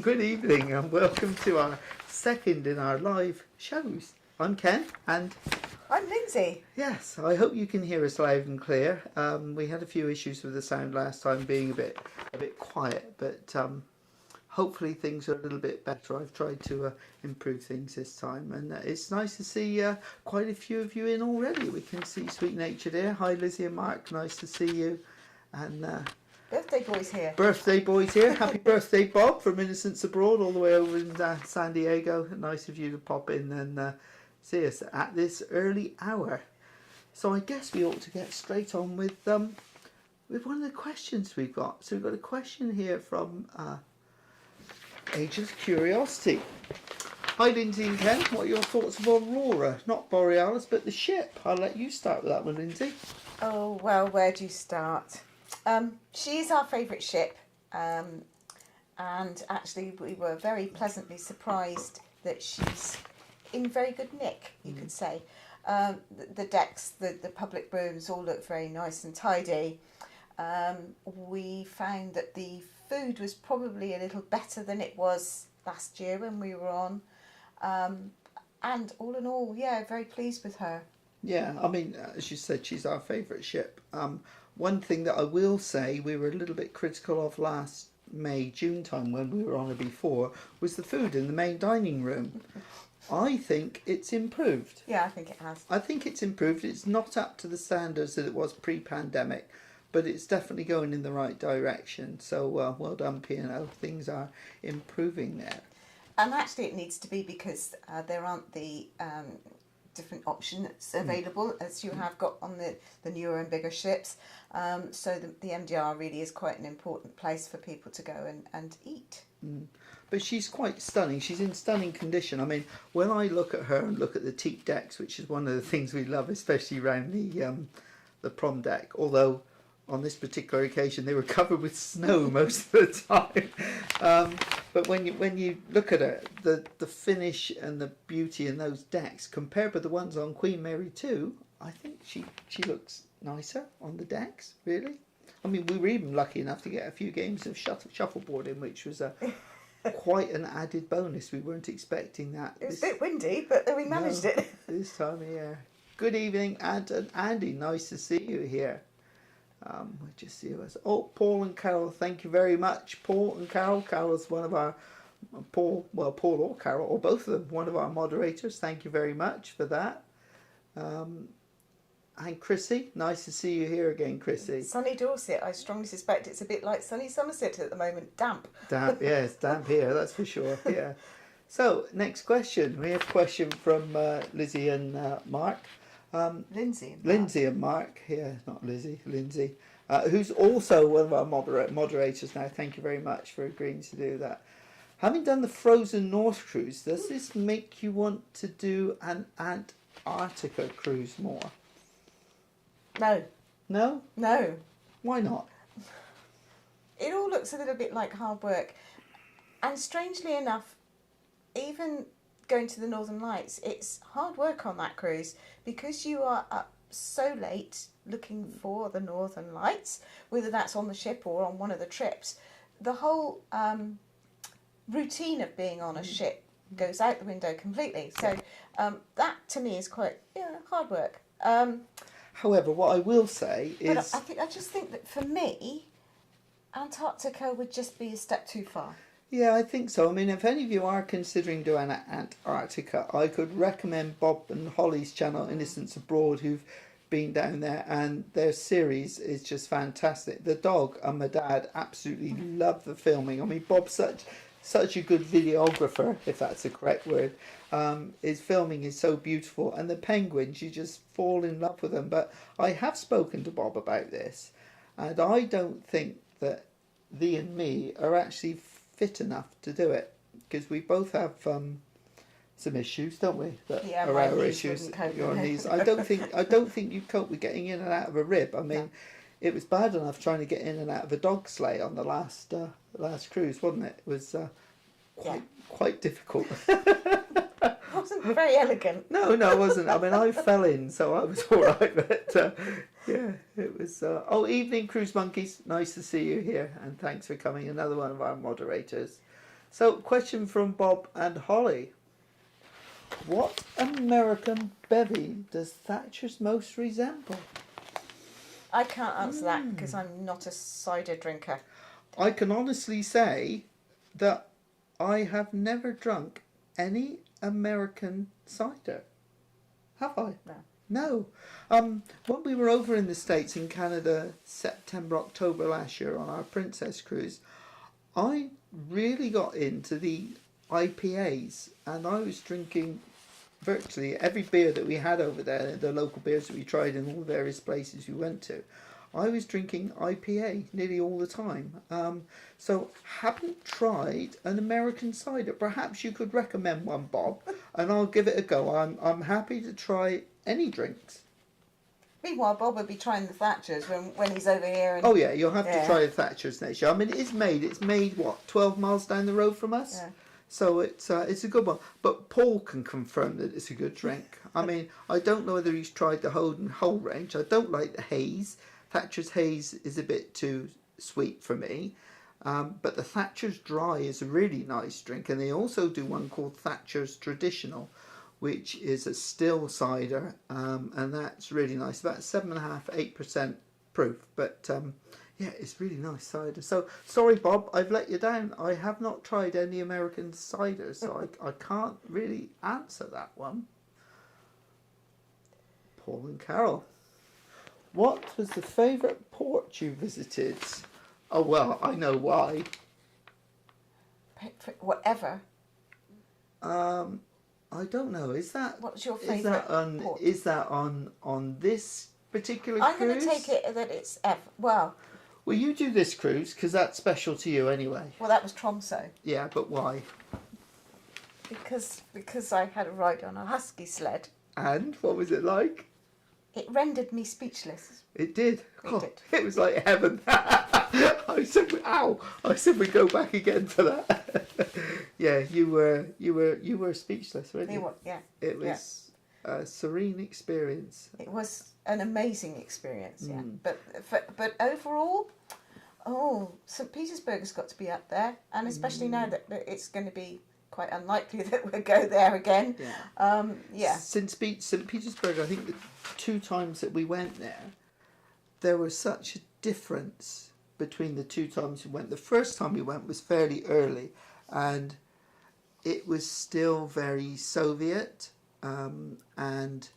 Good evening and welcome to our second in our live shows. I'm Ken and I'm Lindsay. Yes, I hope you can hear us loud and clear. We had a few issues with the sound last time being a bit quiet, but hopefully things are a little bit better. I've tried to improve things this time, and it's nice to see quite a few of you in already. We can see Sweet Nature there. Hi Lizzie and Mark, nice to see you. And Birthday boy's here. Birthday boy's here. Happy birthday, Bob, from Innocents Abroad, all the way over in San Diego. Nice of you to pop in and see us at this early hour. So I guess we ought to get straight on with one of the questions we've got. So we've got a question here from Ageless Curiosity. Hi Lindsay and Ken, what are your thoughts of Aurora? Not Borealis, but the ship. I'll let you start with that one, Lindsay. Oh, well, where do you start? She is our favourite ship, and actually we were very pleasantly surprised that she's in very good nick, you could say. The decks, the public rooms all look very nice and tidy. We found that the food was probably a little better than it was last year when we were on. And all in all, yeah, very pleased with her. Yeah, I mean, as you said, she's our favourite ship. One thing that I will say we were a little bit critical of last May, June time when we were on her before was the food in the main dining room. I think it's improved. Yeah, I think it has. I think it's improved. It's not up to the standards that it was pre-pandemic, but it's definitely going in the right direction. So well done, P&O. Things are improving there. And actually it needs to be because there aren't the different options available as you have got on the newer and bigger ships. So the MDR really is quite an important place for people to go and eat. But she's quite stunning. She's in stunning condition. I mean, when I look at her and look at the teak decks, which is one of the things we love, especially around the prom deck, although on this particular occasion they were covered with snow most of the time. But when you look at her, the finish and the beauty in those decks compared with the ones on Queen Mary 2, I think she looks nicer on the decks, really. I mean, we were even lucky enough to get a few games of shuffleboard in, which was quite an added bonus. We weren't expecting that. It was a bit windy, but we managed it. This time of year. Good evening, and Andy. Nice to see you here. We'll just see us. Oh, Paul and Carol, thank you very much. Paul and Carol. Carol's one of our Paul or Carol, or both of them, one of our moderators. Thank you very much for that. And Chrissy, nice to see you here again, Chrissy. Sunny Dorset, I strongly suspect it's a bit like sunny Somerset at the moment. Damp. Damp, yes, damp here, that's for sure. Yeah. So, next question. We have a question from Lizzie and Mark. Lindsay and Mark, yeah, not Lizzie, Lindsay, who's also one of our moderators now. Thank you very much for agreeing to do that. Having done the Frozen North cruise, does this make you want to do an Antarctica cruise more? No. No? No. Why not? It all looks a little bit like hard work. And strangely enough, even going to the Northern Lights, it's hard work on that cruise because you are up so late looking for the Northern Lights, whether that's on the ship or on one of the trips. The whole routine of being on a ship goes out the window completely. So that to me is quite hard work. However, what I will say is... But I just think that for me, Antarctica would just be a step too far. Yeah, I think so. I mean, if any of you are considering doing Antarctica, I could recommend Bob and Holly's channel, Innocents Abroad, who've been down there, and their series is just fantastic. The dog and my dad absolutely love the filming. I mean, Bob's such a good videographer, if that's the correct word. His filming is so beautiful, and the penguins, you just fall in love with them. But I have spoken to Bob about this, and I don't think that thee and me are actually fit enough to do it, because we both have some issues, don't we? That are our issues. Your knees. I don't think you cope with getting in and out of a rib. I mean, it was bad enough trying to get in and out of a dog sleigh on the last cruise, wasn't it? It was quite difficult. It wasn't very elegant. No, it wasn't. I mean, I fell in, so I was all right. But yeah, it was. Oh, evening, Cruise Monkeys. Nice to see you here, and thanks for coming. Another one of our moderators. So, question from Bob and Holly. What American bevy does Thatcher's most resemble? I can't answer that because I'm not a cider drinker. I can honestly say that I have never drunk any American cider. Have I? No. No. When we were over in the States, in Canada, September, October last year on our Princess Cruise, I really got into the IPAs, and I was drinking virtually every beer that we had over there, the local beers that we tried in all the various places we went to. I was drinking IPA nearly all the time. So haven't tried an American cider. Perhaps you could recommend one, Bob, and I'll give it a go. I'm happy to try any drinks. Meanwhile, Bob will be trying the Thatchers when he's over here. And, Oh yeah, you'll have to try the Thatchers next year. I mean, it's made what, 12 miles down the road from us? Yeah. So it's a good one. But Paul can confirm that it's a good drink. I mean, I don't know whether he's tried the whole range. I don't like the haze. Thatcher's haze is a bit too sweet for me. But the Thatcher's Dry is a really nice drink. And they also do one called Thatcher's Traditional, which is a still cider. And that's really nice. About 7.5–8% proof. But yeah, it's really nice cider. So, sorry, Bob, I've let you down. I have not tried any American cider, so I can't really answer that one. Paul and Carol. What was the favourite port you visited? Oh, well, I know why. Whatever. I don't know. Is that... What's your favourite port? Is that on this particular I'm cruise? going to take it that it's F. Well, you do this cruise, because that's special to you anyway. Well, that was Tromso. Yeah, but why? Because I had a ride on a husky sled. And what was it like? It rendered me speechless. It did. It did. It was like heaven. I said we go back again to that. Yeah, you were speechless, weren't you? Yeah. It was a serene experience. It was an amazing experience, yeah. But overall, St. Petersburg has got to be up there, and especially now that it's going to be quite unlikely that we'll go there again. Yeah. Since St. Petersburg, I think the 2 times that we went there was such a difference between the 2 times we went. The first time we went was fairly early, and it was still very Soviet, and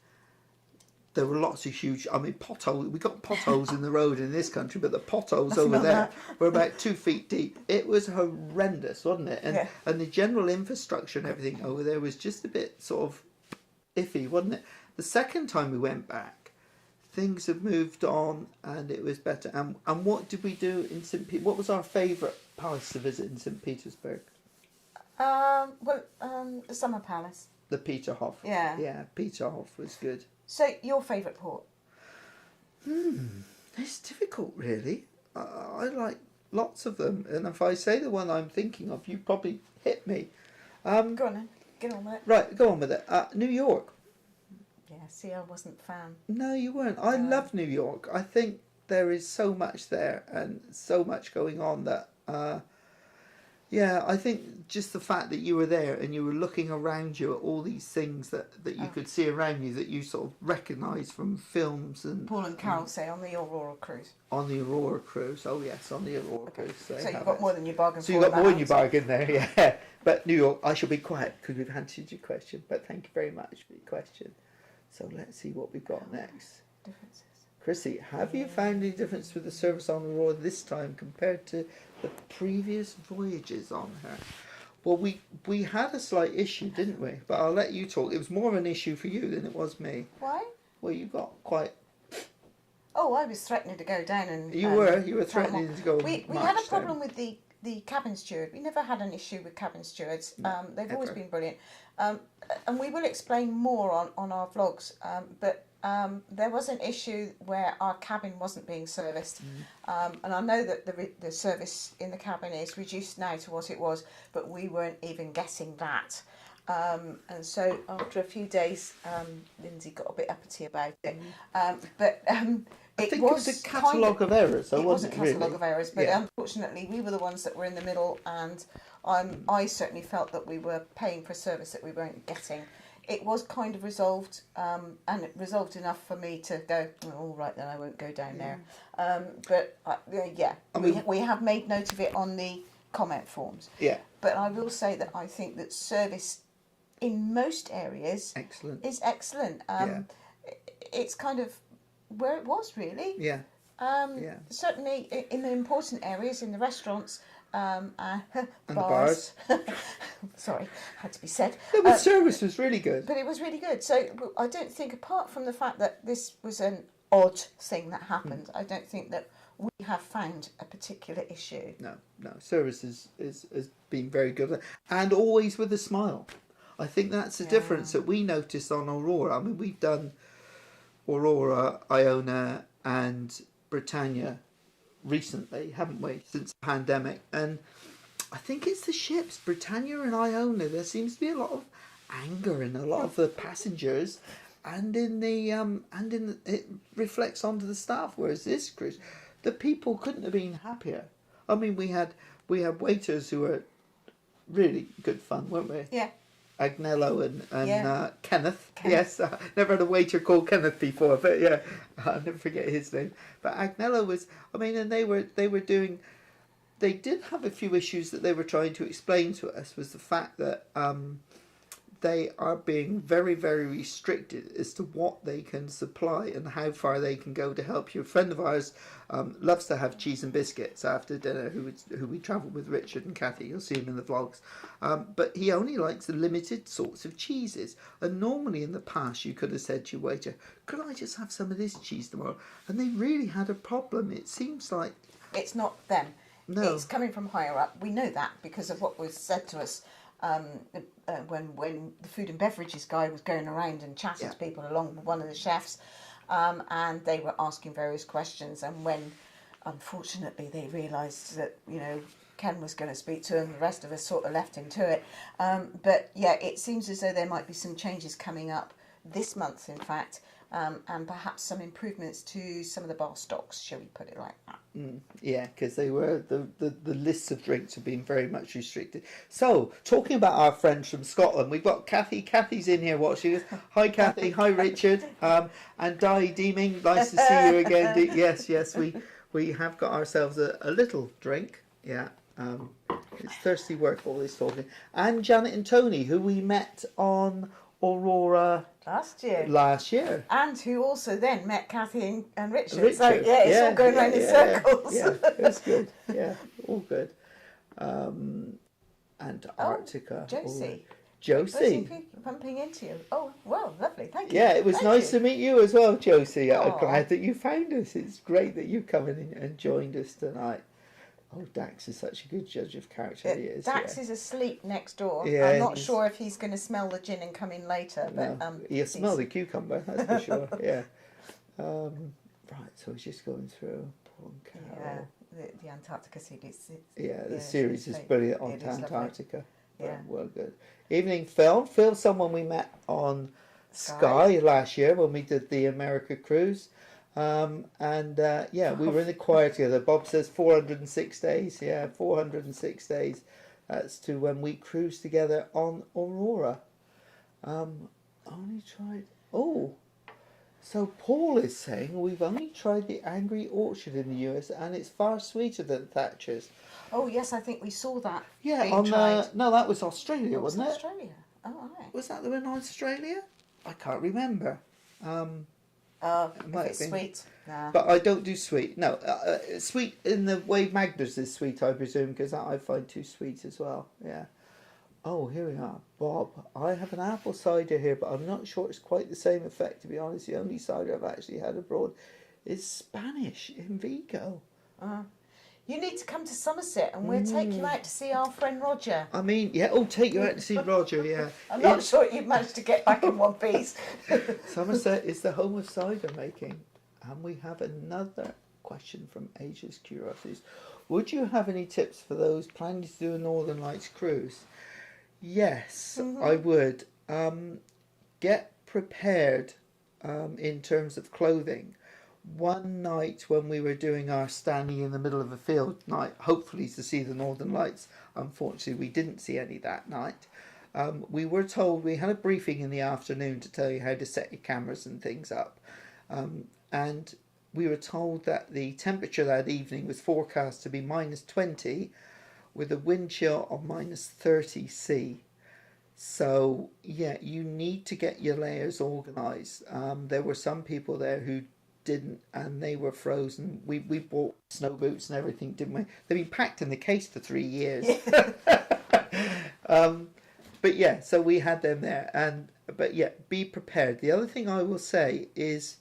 there were lots of huge, potholes. We got potholes in the road in this country, but the potholes over there were about 2 feet deep. It was horrendous, wasn't it? And the general infrastructure and everything over there was just a bit sort of iffy, wasn't it? The second time we went back, things had moved on and it was better. And what did we do in St. Petersburg? What was our favourite palace to visit in St. Petersburg? The Summer Palace. The Peterhof. Yeah. Yeah, Peterhof was good. So, your favourite port? It's difficult, really. I like lots of them, and if I say the one I'm thinking of, you probably hit me. Go on then, get on with it. Right, go on with it. New York. Yeah, see, I wasn't a fan. No, you weren't. I love New York. I think there is so much there and so much going on that... yeah, I think just the fact that you were there and you were looking around you at all these things that you could see around you that you sort of recognise from films and... Paul and Carol say on the Aurora Cruise. On the Aurora Cruise, oh yes, on the Aurora Cruise. So you've got more than you bargained for. So you got more than you bargained there, yeah. But New York, I shall be quiet because we've answered your question, but thank you very much for your question. So let's see what we've got next. Differences. Chrissy, have you found any difference with the service on Aurora this time compared to the previous voyages on her? Well, we had a slight issue, didn't we? But I'll let you talk. It was more of an issue for you than it was me. Why? Well, you got quite... Oh, I was threatening to go down and... You were threatening to go We had a problem with the cabin steward. We never had an issue with cabin stewards. They've always been brilliant. And we will explain more on our vlogs. But there was an issue where our cabin wasn't being serviced. And I know that the service in the cabin is reduced now to what it was, but we weren't even guessing that. And so after a few days, Lindsay got a bit uppity about it. I think it was a catalogue of errors, though, it wasn't really? Catalogue of errors, but unfortunately we were the ones that were in the middle, and I certainly felt that we were paying for a service that we weren't getting. It was kind of resolved, and it resolved enough for me to go, "Oh, all right, then I won't go down there." But yeah, I mean, we have made note of it on the comment forms. Yeah, But I will say that I think that service in most areas excellent. is excellent. It's kind of where it was really. Yeah, Certainly in the important areas, in the restaurants, and the bars. Sorry, had to be said. The service was really good. But it was really good. So I don't think, apart from the fact that this was an odd thing that happened, I don't think that we have found a particular issue. No. Service has been very good, and always with a smile. I think that's the difference that we noticed on Aurora. I mean, we've done Aurora, Iona, and Britannia recently, haven't we, since the pandemic? And I think it's the ships, Britannia and Iona. There seems to be a lot of anger in a lot of the passengers, and it reflects onto the staff. Whereas this cruise, the people couldn't have been happier. I mean, we had waiters who were really good fun, weren't we? Yeah. Agnello and Kenneth. Yes, never had a waiter called Kenneth before, but yeah, I'll never forget his name. But Agnello was, I mean, and they did have a few issues that they were trying to explain to us. Was the fact that they are being very, very restricted as to what they can supply and how far they can go to help you. A friend of ours loves to have cheese and biscuits after dinner, who we travel with, Richard and Kathy. You'll see him in the vlogs. But he only likes the limited sorts of cheeses. And normally in the past you could have said to your waiter, could I just have some of this cheese tomorrow? And they really had a problem. It seems like... It's not them. No. It's coming from higher up. We know that because of what was said to us when the food and beverages guy was going around and chatting to people along with one of the chefs, and they were asking various questions, and when unfortunately they realised that Ken was going to speak to him, the rest of us sort of left him to it, but yeah, it seems as though there might be some changes coming up this month, in fact, and perhaps some improvements to some of the bar stocks, shall we put it like that. Yeah, because they were the lists of drinks have been very much restricted. So, talking about our friends from Scotland, we've got Kathy. Kathy's in here watching us. Hi, Kathy. Hi, Richard. And Di Deeming. Nice to see you again. Yes, we have got ourselves a little drink. Yeah. It's thirsty work, all this talking. And Janet and Tony, who we met on Aurora last year, and who also then met Kathy and Richard. So yeah, it's all going around in circles. Yeah, it's good. Yeah, all good. And Arctica. Josie. Bumping into you. Oh, well, lovely. Thank you. Yeah, it was nice to meet you as well, Josie. I'm glad that you found us. It's great that you come in and joined us tonight. Oh, Dax is such a good judge of character. He is. Dax is asleep next door. Yeah, I'm not sure if he's going to smell the gin and come in later. But he'll smell the cucumber, that's for sure. Yeah. Right, so he's just going through Paul and Carol. Yeah, the Antarctica series. The series is brilliant on Antarctica. Yeah. Well, good. Evening Phil. Phil's someone we met on Sky last year when we did the America cruise. We were in the choir together. Bob says 406 days. Yeah, 406 days. That's to when we cruised together on Aurora. Only tried... Oh, so Paul is saying we've only tried the Angry Orchard in the US and it's far sweeter than Thatcher's. Oh, yes, I think we saw that. Yeah, no, that was Australia, wasn't it? Australia. Oh, right. Was that the one in Australia? I can't remember. If it's sweet, nah. But I don't do sweet. No, sweet in the way Magnus is sweet, I presume, because I find too sweet as well. Yeah. Oh, here we are. Bob, I have an apple cider here, but I'm not sure it's quite the same effect, to be honest. The only cider I've actually had abroad is Spanish in Vigo. You need to come to Somerset and we'll take you out to see our friend Roger. I mean, take you out to see Roger, yeah. I'm not sure you've managed to get back in one piece. Somerset is the home of cider making. And we have another question from Asia's Curiosities. Would you have any tips for those planning to do a Northern Lights cruise? Yes, I would. Get prepared in terms of clothing. one night when we were doing our standing in the middle of a field night, hopefully to see the Northern Lights. Unfortunately, we didn't see any that night. We were told, we had a briefing in the afternoon to tell you how to set your cameras and things up. And we were told that the temperature that evening was forecast to be -20 with a wind chill of -30°C. So, yeah, you need to get your layers organised. There were some people there who didn't, and they were frozen. We bought snow boots and everything, didn't we? They've been packed in the case for 3 years. But yeah, so we had them there, but yeah, be prepared. The other thing I will say is,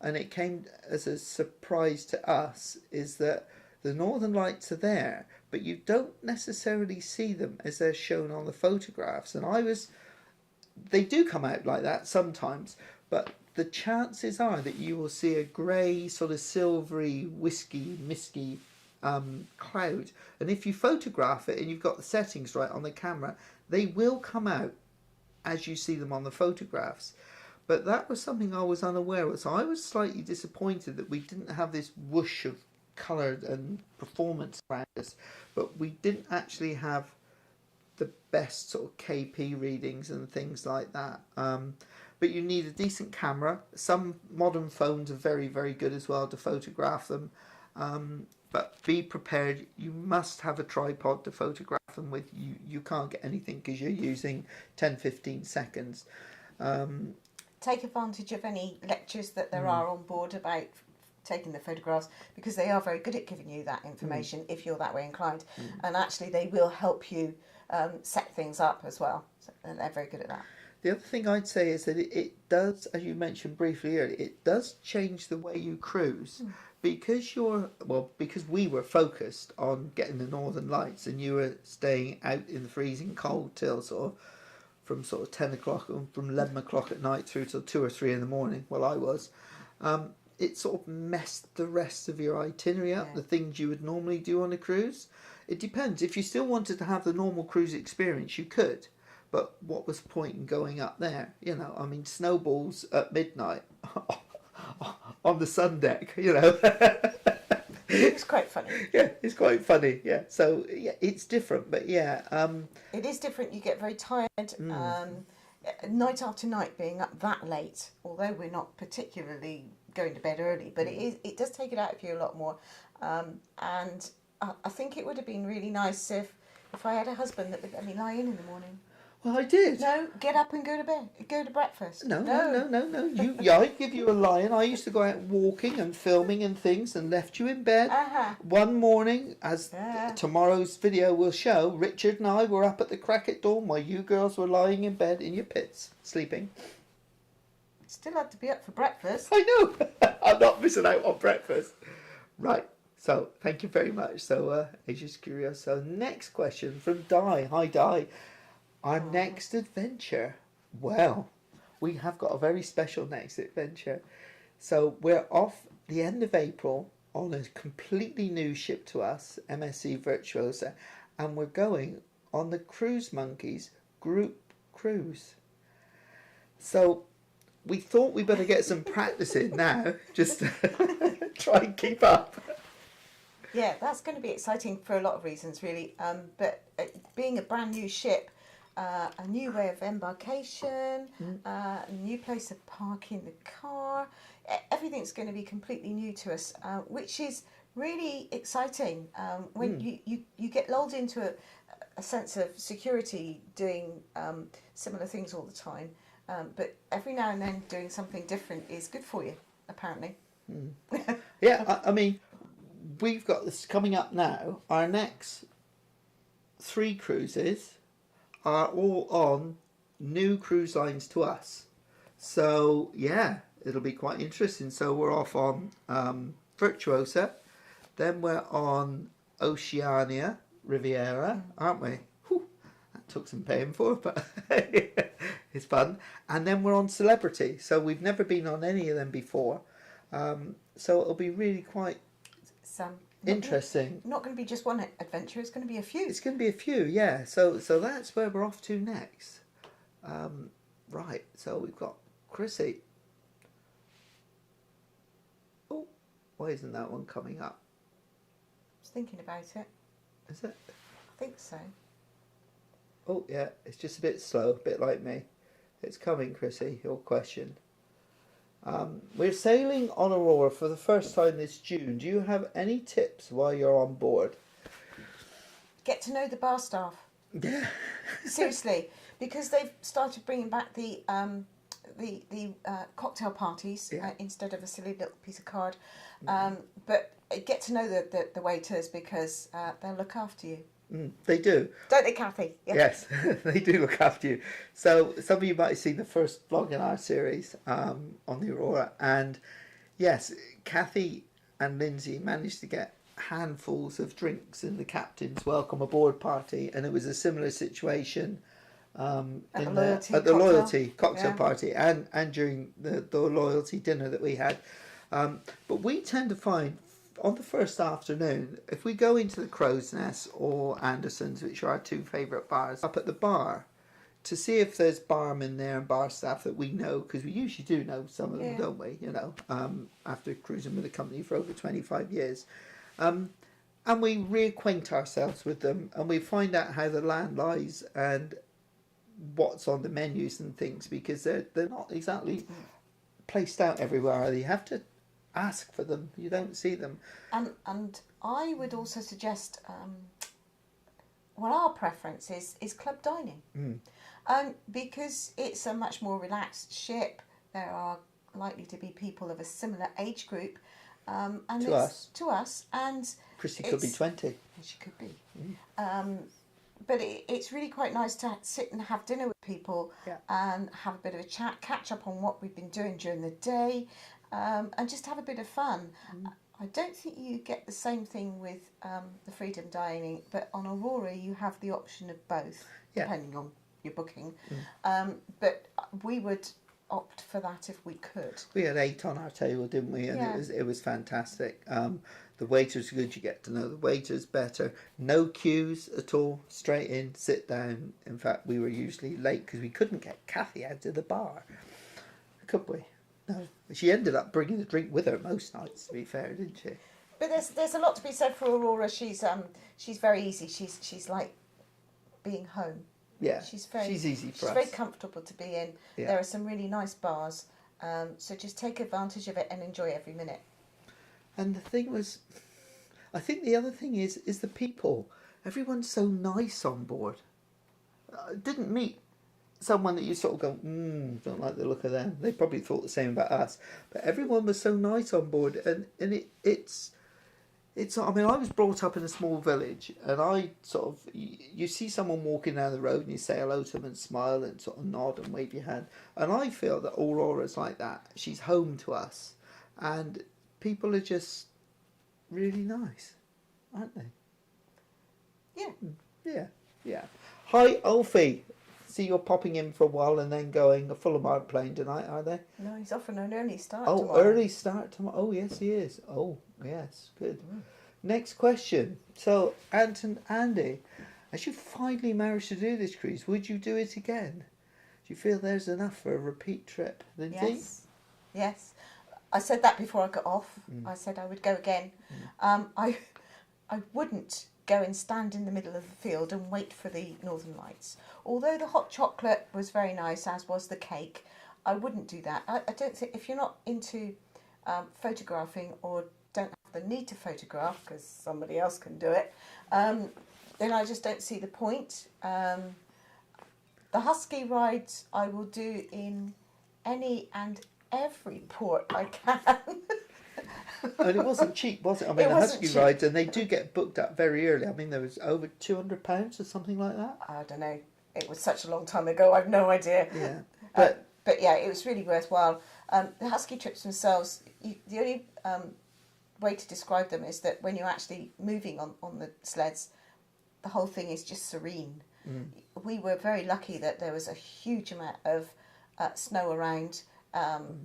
and it came as a surprise to us, is that the Northern Lights are there, but you don't necessarily see them as they're shown on the photographs. And they do come out like that sometimes, but the chances are that you will see a grey, sort of silvery, misty cloud. And if you photograph it and you've got the settings right on the camera, they will come out as you see them on the photographs. But that was something I was unaware of. So I was slightly disappointed that we didn't have this whoosh of colour and performance around us. But we didn't actually have the best sort of KP readings and things like that. But you need a decent camera. Some modern phones are very, very good as well to photograph them. But be prepared. You must have a tripod to photograph them with. You can't get anything because you're using 10-15 seconds. Take advantage of any lectures that there are on board about taking the photographs, because they are very good at giving you that information if you're that way inclined. And actually they will help you set things up as well. So, and they're very good at that. The other thing I'd say is that it does, as you mentioned briefly earlier, it does change the way you cruise. Because because we were focused on getting the Northern Lights and you were staying out in the freezing cold till from 10 o'clock and from 11 o'clock at night through till 2 or 3 in the morning, well I was, it sort of messed the rest of your itinerary up, the things you would normally do on a cruise. It depends. If you still wanted to have the normal cruise experience, you could. But what was the point in going up there? You know, I mean, snowballs at midnight on the sun deck, you know. It's quite funny. Yeah, it's quite funny. Yeah, so yeah, it's different, but yeah. It is different. You get very tired. Night after night being up that late, although we're not particularly going to bed early, but it does take it out of you a lot more. And I think it would have been really nice if I had a husband that would let me lie in the morning. Well, I did. No, get up and go to bed. Go to breakfast. No. I give you a line. I used to go out walking and filming and things and left you in bed. One morning, as tomorrow's video will show, Richard and I were up at the crack at dawn while you girls were lying in bed in your pits, sleeping. Still had to be up for breakfast. I know. I'm not missing out on breakfast. Right. So, thank you very much. So, Asia's curious. So, next question from Di. Hi, Di. Our next adventure. Well, we have got a very special next adventure. So we're off the end of April on a completely new ship to us, MSC Virtuosa, and we're going on the Cruise Monkeys group cruise. So we thought we better get some practice in now, just to try and keep up. Yeah, that's going to be exciting for a lot of reasons, really. But being a brand new ship, a new way of embarkation, a new place of parking the car. Everything's going to be completely new to us, which is really exciting. When you get lulled into a sense of security doing similar things all the time, but every now and then doing something different is good for you, apparently. Yeah, I mean, we've got this coming up now. Our next 3 cruises are all on new cruise lines to us. So, yeah, it'll be quite interesting. So we're off on Virtuosa, then we're on Oceania Riviera, aren't we? Whew, that took some paying for, but it's fun. And then we're on Celebrity, so we've never been on any of them before. So it'll be really quite interesting. Not going to be just one adventure, it's going to be a few. It's going to be a few, yeah. So that's where we're off to next. Right, so we've got Chrissy. Oh, Why isn't that one coming up? I was thinking about it. Is it? I think so. Oh, yeah, it's just a bit slow, a bit like me. It's coming, Chrissy, your question. We're sailing on Aurora for the first time this June. Do you have any tips while you're on board? Get to know the bar staff. Yeah. Seriously, because they've started bringing back the cocktail parties instead of a silly little piece of card. But get to know the waiters because they'll look after you. They do. Don't they, Kathy? Yeah. Yes, they do look after you. So some of you might have seen the first vlog in our series on the Aurora. And yes, Kathy and Lindsay managed to get handfuls of drinks in the captain's welcome aboard party. And it was a similar situation at the loyalty cocktail party and during the loyalty dinner that we had. But we tend to find on the first afternoon, if we go into the Crow's Nest or Anderson's, which are our two favourite bars, up at the bar, to see if there's barmen there and bar staff that we know, because we usually do know some of them, don't we? You know, after cruising with the company for over 25 years. And we reacquaint ourselves with them and we find out how the land lies and what's on the menus and things, because they're not exactly placed out everywhere, are they? You have to ask for them. You don't see them. And I would also suggest, our preference is club dining. Because it's a much more relaxed ship. There are likely to be people of a similar age group. And to us. And Chrissy could be 20. She could be. But it's really quite nice to sit and have dinner with people and have a bit of a chat, catch up on what we've been doing during the day, and just have a bit of fun. I don't think you get the same thing with the freedom dining, but on Aurora you have the option of both, depending on your booking. But we would opt for that if we could. We had 8 on our table, didn't we? And it was fantastic. The waiters are good. You get to know the waiters better. No queues at all. Straight in, sit down. In fact, we were usually late because we couldn't get Kathy out of the bar. Could we? No. She ended up bringing the drink with her most nights, to be fair, didn't she? But there's a lot to be said for Aurora. She's very easy. She's like being home. Yeah, she's easy for us. She's very comfortable to be in. Yeah. There are some really nice bars, so just take advantage of it and enjoy every minute. And the thing was, I think the other thing is the people. Everyone's so nice on board. I didn't meet someone that you sort of go, don't like the look of them. They probably thought the same about us. But everyone was so nice on board, and it's. I mean, I was brought up in a small village, and I sort of, you see someone walking down the road and you say hello to them and smile and sort of nod and wave your hand. And I feel that Aurora's like that. She's home to us. And people are just really nice, aren't they? Yeah. Hi, Alfie. See, you're popping in for a while and then going. Fulham aren't playing tonight, are they? No, he's off on an early start tomorrow. Oh, early start tomorrow. Oh, yes, he is. Oh, yes, good. Next question. So, Andy, as you finally managed to do this cruise, would you do it again? Do you feel there's enough for a repeat trip, Lindsay? Yes. I said that before I got off. I said I would go again. I wouldn't go and stand in the middle of the field and wait for the Northern Lights. Although the hot chocolate was very nice, as was the cake, I wouldn't do that. I don't think, if you're not into photographing or don't have the need to photograph because somebody else can do it, then I just don't see the point. The husky rides I will do in any and every port I can. And it wasn't cheap, was it? I mean, the husky rides, and they do get booked up very early. I mean, there was over £200 or something like that. I don't know. It was such a long time ago. I've no idea. Yeah, but yeah, it was really worthwhile. The husky trips themselves, the only way to describe them is that when you're actually moving on the sleds, the whole thing is just serene. We were very lucky that there was a huge amount of snow around.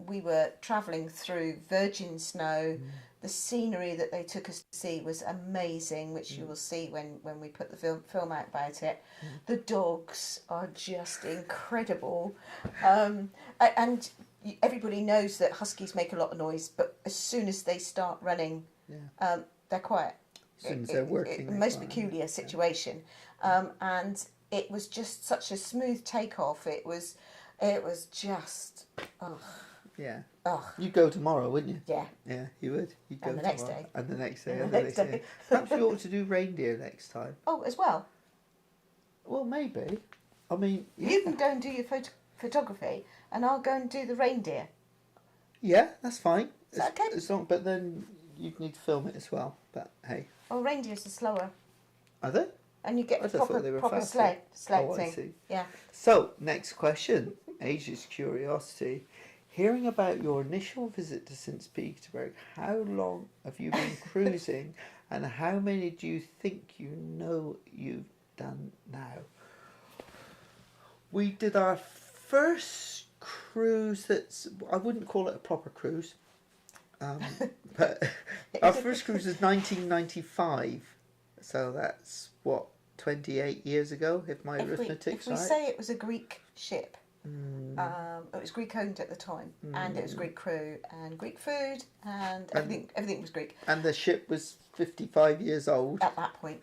We were travelling through virgin snow. The scenery that they took us to see was amazing, which you will see when we put the film out about it. The dogs are just incredible. And everybody knows that huskies make a lot of noise, but as soon as they start running, they're quiet. As soon as they're working. They're most quiet. peculiar situation, and it was just such a smooth takeoff. It was just. Yeah. Oh. You'd go tomorrow, wouldn't you? Yeah. Yeah, you would. You'd go And the tomorrow. next day. And the next day. And the next day. Perhaps we ought to do reindeer next time. Oh, as well. Well, maybe. I mean, You can go and do your photography, and I'll go and do the reindeer. Yeah, that's fine. Is that okay? It's not, but then you'd need to film it as well. But hey. Oh, reindeers are slower. Are they? And you get I the just thought they proper, were proper faster. sled Oh, I thing. see. Yeah. So, next question. Asia's curiosity. Hearing about your initial visit to St. Petersburg, how long have you been cruising and how many do you think you know you've done now? We did our first cruise I wouldn't call it a proper cruise, but our first cruise was 1995, so that's what, 28 years ago, if my arithmetic's right. If we say it was a Greek ship, it was Greek owned at the time, and it was Greek crew and Greek food, and everything was Greek. And the ship was 55 years old. At that point.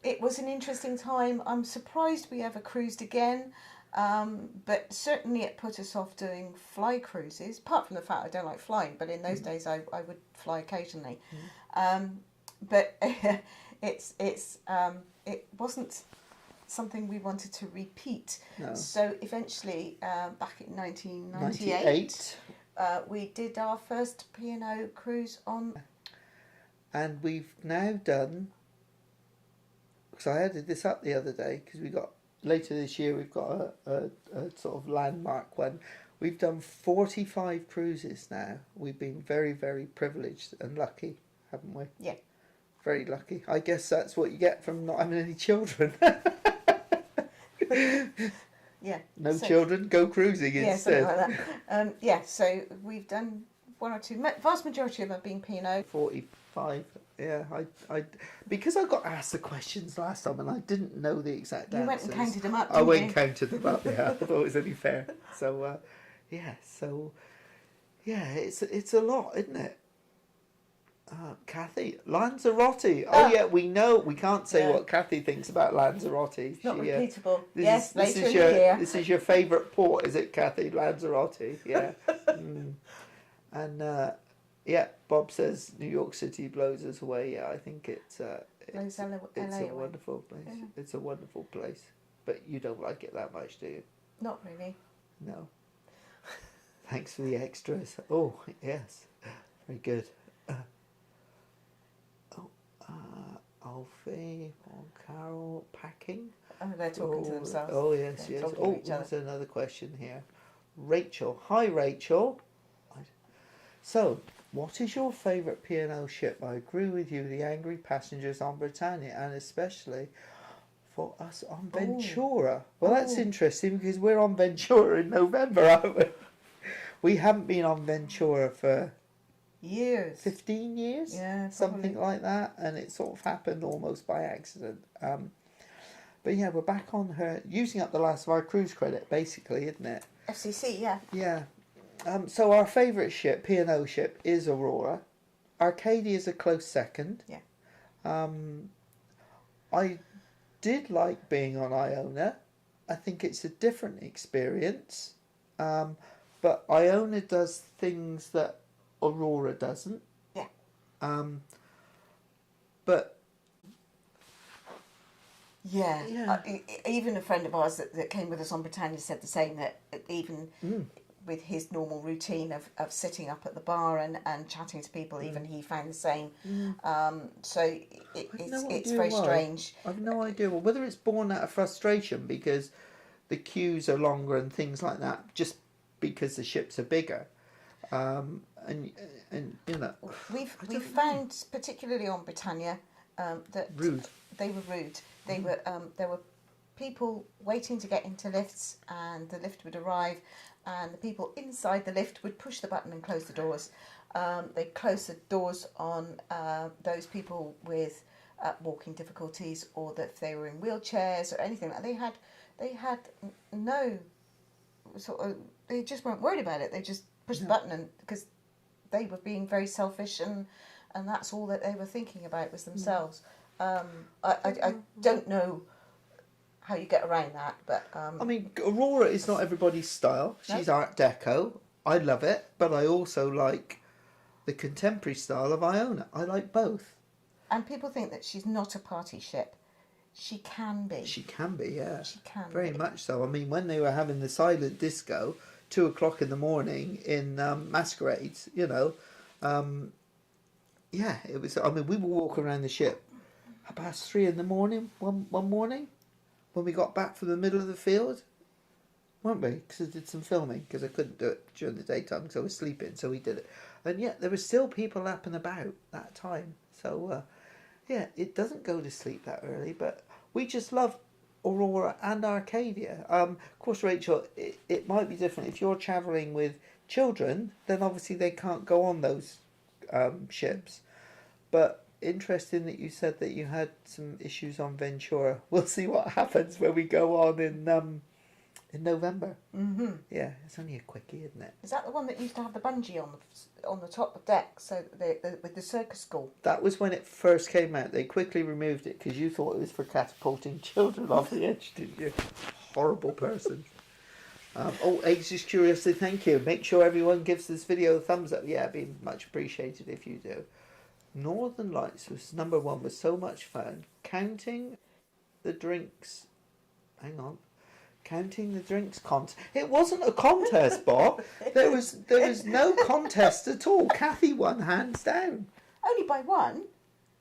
It was an interesting time. I'm surprised we ever cruised again, but certainly it put us off doing fly cruises, apart from the fact I don't like flying, but in those days I would fly occasionally. But it wasn't something we wanted to repeat. No. So eventually, back in 1998, we did our first P&O cruise on. And we've now done, because I added this up the other day, because later this year we've got a sort of landmark one. We've done 45 cruises now. We've been very, very privileged and lucky, haven't we? Yeah. Very lucky. I guess that's what you get from not having any children. Yeah. No children, go cruising instead. Something like that. So we've done one or two. Vast majority of them have been P&O. 45. Yeah, I because I got asked the questions last time and I didn't know the exact answers. You went and counted them up. I went and counted them up. Yeah, I thought it was only fair. So it's a lot, isn't it? Kathy, Lanzarote. Oh yeah, we know. We can't say what Kathy thinks about Lanzarote. It's not repeatable. Yes, later in the year. This is your favourite port, is it, Kathy? Lanzarote. Yeah. And Bob says New York City blows us away. Yeah, I think it's a wonderful place. Yeah. It's a wonderful place, but you don't like it that much, do you? Not really. No. Thanks for the extras. Oh yes, very good. Alfie or Carol packing. Oh, they're talking to themselves. Oh yes, they're yes. Oh, there's another question here. Rachel. Hi, Rachel. So, what is your favourite P&O ship? I agree with you, the angry passengers on Britannia, and especially for us on Ventura. Well, that's interesting because we're on Ventura in November, aren't we? We haven't been on Ventura for years. 15 years? Yeah, something like that, and it sort of happened almost by accident. But yeah, we're back on her, using up the last of our cruise credit, basically, isn't it? FCC, yeah. Yeah. So our favourite ship, P&O ship, is Aurora. Arcadia is a close second. Yeah. I did like being on Iona. I think it's a different experience. But Iona does things that Aurora doesn't. Yeah. But yeah. Even a friend of ours that came with us on Britannia said the same, that even with his normal routine of sitting up at the bar and chatting to people, even he found the same. So it's very strange. I've no idea. Well, whether it's born out of frustration because the queues are longer and things like that, just because the ships are bigger. And you know, we've found, particularly on Britannia, that they were rude. They were there were people waiting to get into lifts, and the lift would arrive, and the people inside the lift would push the button and close the doors. They'd close the doors on those people with walking difficulties, or that if they were in wheelchairs or anything. They had no sort of, they just weren't worried about it. They just pushed the button, and because they were being very selfish, and that's all that they were thinking about was themselves. I don't know how you get around that, but I mean, Aurora is not everybody's style. She's Art Deco. I love it, but I also like the contemporary style of Iona. I like both. and people think that she's not a party ship. She can be. She can be, yeah. She can Very be. much so. I mean, when they were having the silent disco, 2 o'clock in the morning in masquerades, you know, yeah, it was. I mean, we were walking around the ship about 3 in the morning one morning when we got back from the middle of the field, weren't we? Because I did some filming because I couldn't do it during the daytime because I was sleeping, so we did it. And yet there were still people lapping about that time. So, yeah, it doesn't go to sleep that early, but we just love Aurora and Arcadia. Of course, Rachel, it might be different. If you're travelling with children, then obviously they can't go on those ships. But interesting that you said that you had some issues on Ventura. We'll see what happens when we go on in November. Mm-hmm. Yeah, it's only a quickie, isn't it? Is that the one that used to have the bungee on the top of deck, so with the circus school? That was when it first came out. They quickly removed it because you thought it was for catapulting children off the edge, didn't you? Horrible person. Ages Curiosity, thank you. Make sure everyone gives this video a thumbs up. Yeah, it'd be much appreciated if you do. Northern Lights was number one, was so much fun. Counting the drinks. Hang on. Counting the drinks contest. It wasn't a contest, Bob. There was no contest at all. Kathy won hands down. Only by one.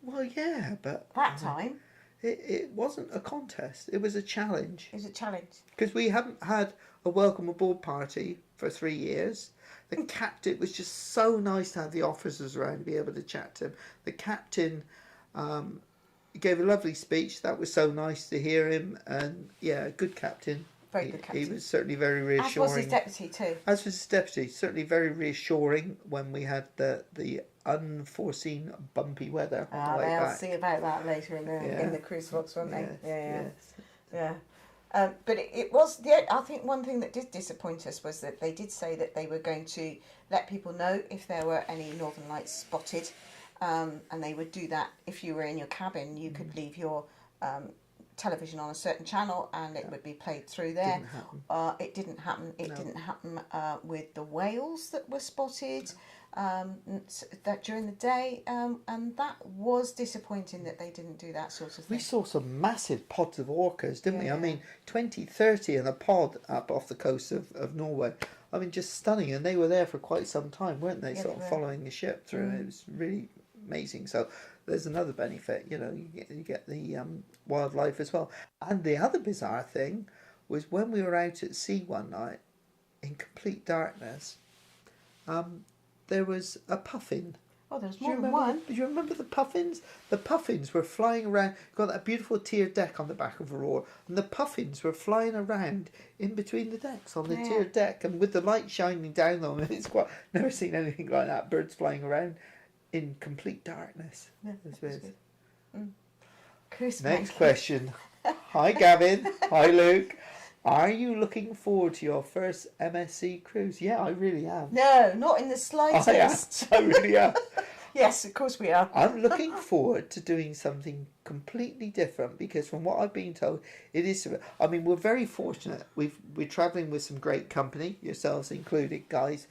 Well, yeah, but That time. it wasn't a contest. It was a challenge. It was a challenge. Because we haven't had a welcome aboard party for 3 years. The captain, it was just so nice to have the officers around to be able to chat to him. The captain gave a lovely speech. That was so nice to hear him. And yeah, good captain. Very good captain. He was certainly very reassuring. As was his deputy too. As was his deputy. Certainly very reassuring when we had the unforeseen bumpy weather on the way they'll back. see about that later in the cruise vlogs, won't they? Yes, Yeah. But it was, I think one thing that did disappoint us was that they did say that they were going to let people know if there were any Northern Lights spotted, and they would do that if you were in your cabin. You could leave your television on a certain channel and it would be played through there. It didn't happen. It didn't happen with the whales that were spotted that during the day, and that was disappointing that they didn't do that sort of thing. We saw some massive pods of orcas, didn't we? Yeah. I mean, 20, 30 in a pod up off the coast of Norway. I mean, just stunning. And they were there for quite some time, weren't they? Yeah, Sort of following the ship through. It was really amazing. So there's another benefit, you know, you get the wildlife as well. And the other bizarre thing was when we were out at sea one night in complete darkness, there was a puffin. Oh, there was more than one. Do you remember the puffins? The puffins were flying around. Got that beautiful tiered deck on the back of Aurora, and the puffins were flying around in between the decks on the tiered deck, and with the light shining down on them. It's quite never seen anything like that. Birds flying around in complete darkness. Yeah, It that was was good. Next question. Hi Gavin. Hi Luke. Are you looking forward to your first MSC cruise? Yeah, I really am. No, not in the slightest. I really am. Yes, of course we are. I'm looking forward to doing something completely different because from what I've been told, it is. I mean, we're very fortunate. We're travelling with some great company, yourselves included, guys,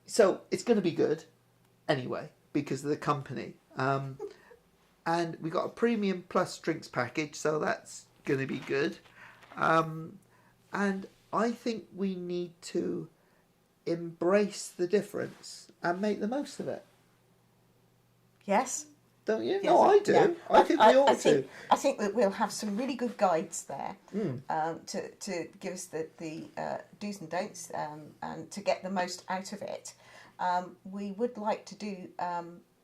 so it's going to be good anyway because of the company. And we got a premium plus drinks package, so that's going to be good. And I think we need to embrace the difference and make the most of it. Yes. Don't you? Yes. No, I do. Yeah. I think we ought to. I think that we'll have some really good guides there to give us the do's and don'ts and to get the most out of it. We would like to do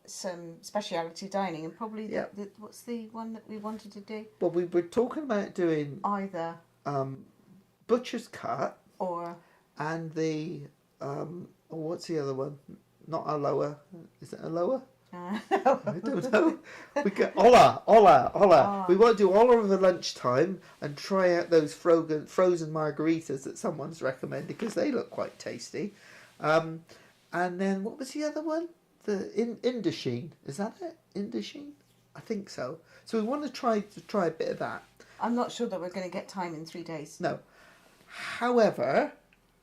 some speciality dining and probably what's the one that we wanted to do? Well, we were talking about doing either butcher's cut or and the what's the other one? Not Aloha. Is it Aloha? I don't know. We get hola. Oh. We want to do hola over lunchtime and try out those frozen margaritas that someone's recommended because they look quite tasty. And then what was the other one? The Indochine. Is that it? Indochine? I think so. So we want to try a bit of that. I'm not sure that we're going to get time in 3 days. No. However,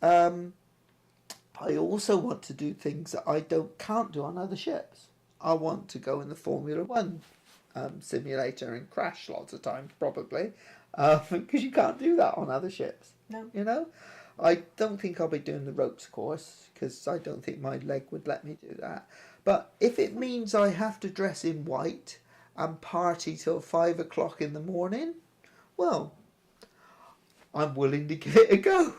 I also want to do things that I can't do on other ships. I want to go in the Formula One simulator and crash lots of times, probably, because you can't do that on other ships. No. You know, I don't think I'll be doing the ropes course because I don't think my leg would let me do that. But if it means I have to dress in white and party till 5 o'clock in the morning, well, I'm willing to give it a go.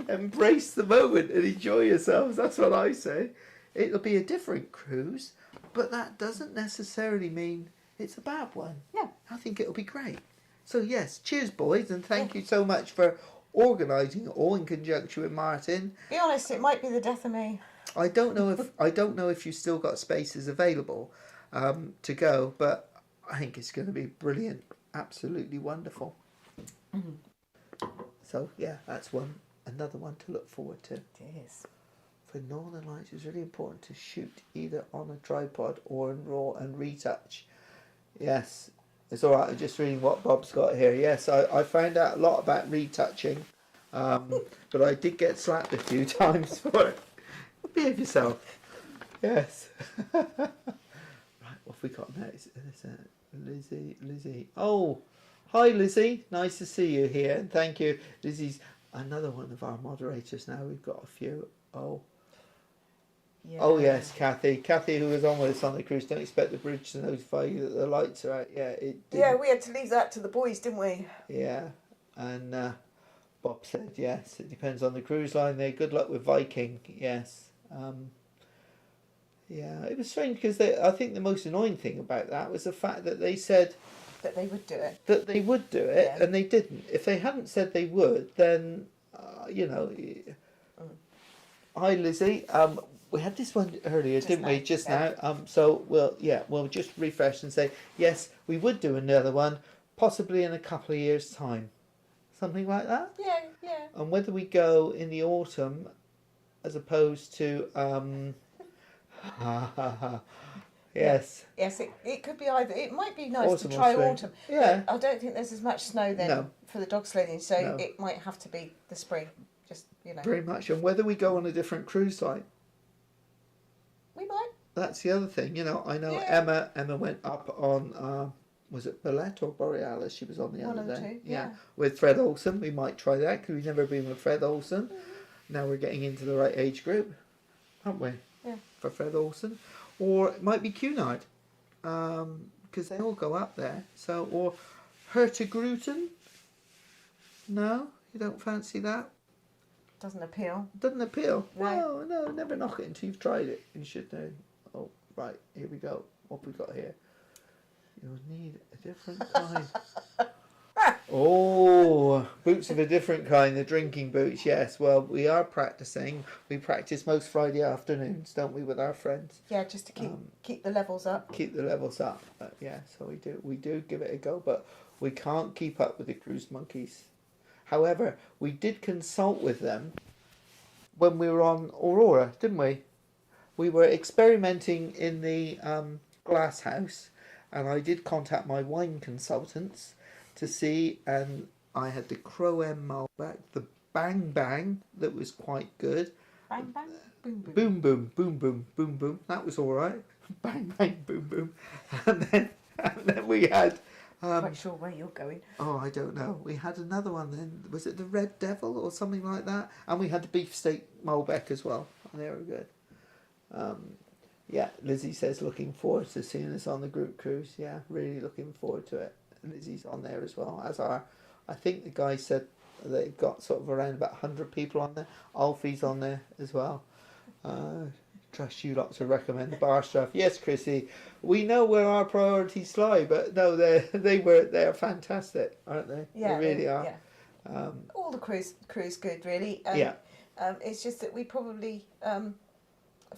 Embrace the moment and enjoy yourselves. That's what I say. It'll be a different cruise, but that doesn't necessarily mean it's a bad one. No. I think it'll be great. So yes, cheers boys, and thank you so much for organising it all in conjunction with Martin. Be honest, it might be the death of me. I don't know if you still got spaces available to go, but I think it's going to be brilliant, absolutely wonderful. Mm-hmm. So yeah, that's another one to look forward to. It is. For Northern Lights, it's really important to shoot either on a tripod or in RAW and retouch. Yes, it's all right. I'm just reading what Bob's got here. Yes, I found out a lot about retouching, but I did get slapped a few times for it. Behave yourself. Yes. Right, what have we got next? Lizzie. Oh, hi Lizzie. Nice to see you here, and thank you. Lizzie's another one of our moderators now. We've got a few. Yeah. Oh yes, Kathy, who was on with us on the cruise. Don't expect the bridge to notify you that the lights are out. Yeah, it didn't. Yeah, we had to leave that to the boys, didn't we? Yeah, and Bob said yes. It depends on the cruise line. There. Good luck with Viking. Yes. Yeah, it was strange because I think the most annoying thing about that was the fact that they said that they would do it. That they would do it, Yeah. and they didn't. If they hadn't said they would, then Hi Lizzie. We had this one earlier, didn't we? Just now. So we'll just refresh and say yes, we would do another one, possibly in a couple of years' time, something like that. Yeah. And whether we go in the autumn, as opposed to yes. Yes, it could be either. It might be nice Autumn to or try spring. autumn. Yeah. But I don't think there's as much snow then No. for the dog sledding, so No. it might have to be the spring. Just Very much. And whether we go on a different cruise site. We might. That's the other thing, I know Yeah. Emma went up on was it Ballet or Borealis? She was on the One other of the day. two, yeah. With Fred Olsen. We might try that because we've never been with Fred Olsen. Now we're getting into the right age group, aren't we? Yeah. For Fred Olsen, or it might be Cunard, because they all go up there. So or Hertigruten. No, you don't fancy that. Doesn't appeal. Doesn't appeal. No. No, never knock it until you've tried it. You should know. Oh, right, here we go. What have we got here? You'll need a different kind. Oh, boots of a different kind, the drinking boots, yes. Well, we are practising. We practice most Friday afternoons, don't we, with our friends? Yeah, just to keep the levels up. Keep the levels up. Yeah, so we do give it a go, but we can't keep up with the cruise monkeys. However, we did consult with them when we were on Aurora, didn't we? We were experimenting in the glass house, and I did contact my wine consultants to see, and I had the Crow M Malbec, the Bang Bang, that was quite good. Bang bang, boom boom. Boom boom, boom boom, boom boom. That was all right. Bang bang, boom boom. And then we had. Quite sure where you're going. Oh, I don't know. We had another one then. Was it the Red Devil or something like that? And we had the beefsteak Malbec as well. And they were good. Yeah, Lizzie says looking forward to seeing us on the group cruise. Yeah, really looking forward to it. Lizzie's on there as well. I think the guy said they've got sort of around about 100 people on there. Alfie's on there as well. Trust you lot to recommend the bar stuff. Yes, Chrissy, we know where our priorities lie, but no, they're fantastic, aren't they? Yeah, they really are. Yeah. All the cruise good really. Yeah. It's just that we probably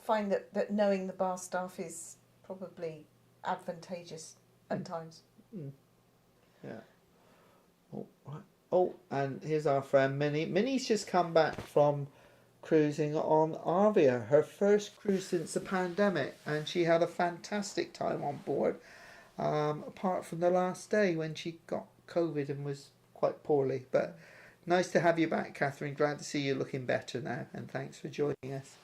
find that knowing the bar staff is probably advantageous at times. Yeah. Oh, right. Oh, and here's our friend Minnie. Minnie's just come back from cruising on Arcadia, her first cruise since the pandemic, and she had a fantastic time on board. Apart from the last day when she got COVID and was quite poorly, but nice to have you back, Catherine. Glad to see you looking better now, and thanks for joining us.